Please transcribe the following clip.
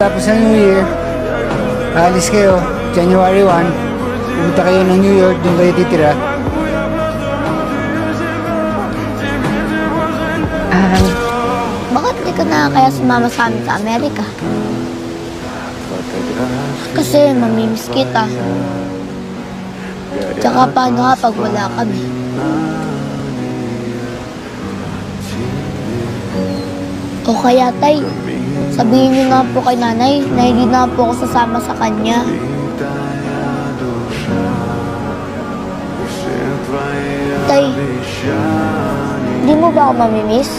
Tapos ng New Year, aalis kayo, January 1, pumunta kayo ng New York, doon kayo titira. Bakit di ka na kaya sumama sa amin sa Amerika? Kasi mamimiss kita. Tsaka paano nga pag wala kami? O kaya tay, sabihin niyo nga po kay nanay na hindi na po ako sasama sa kanya. Tay, di mo ba ako mamimiss?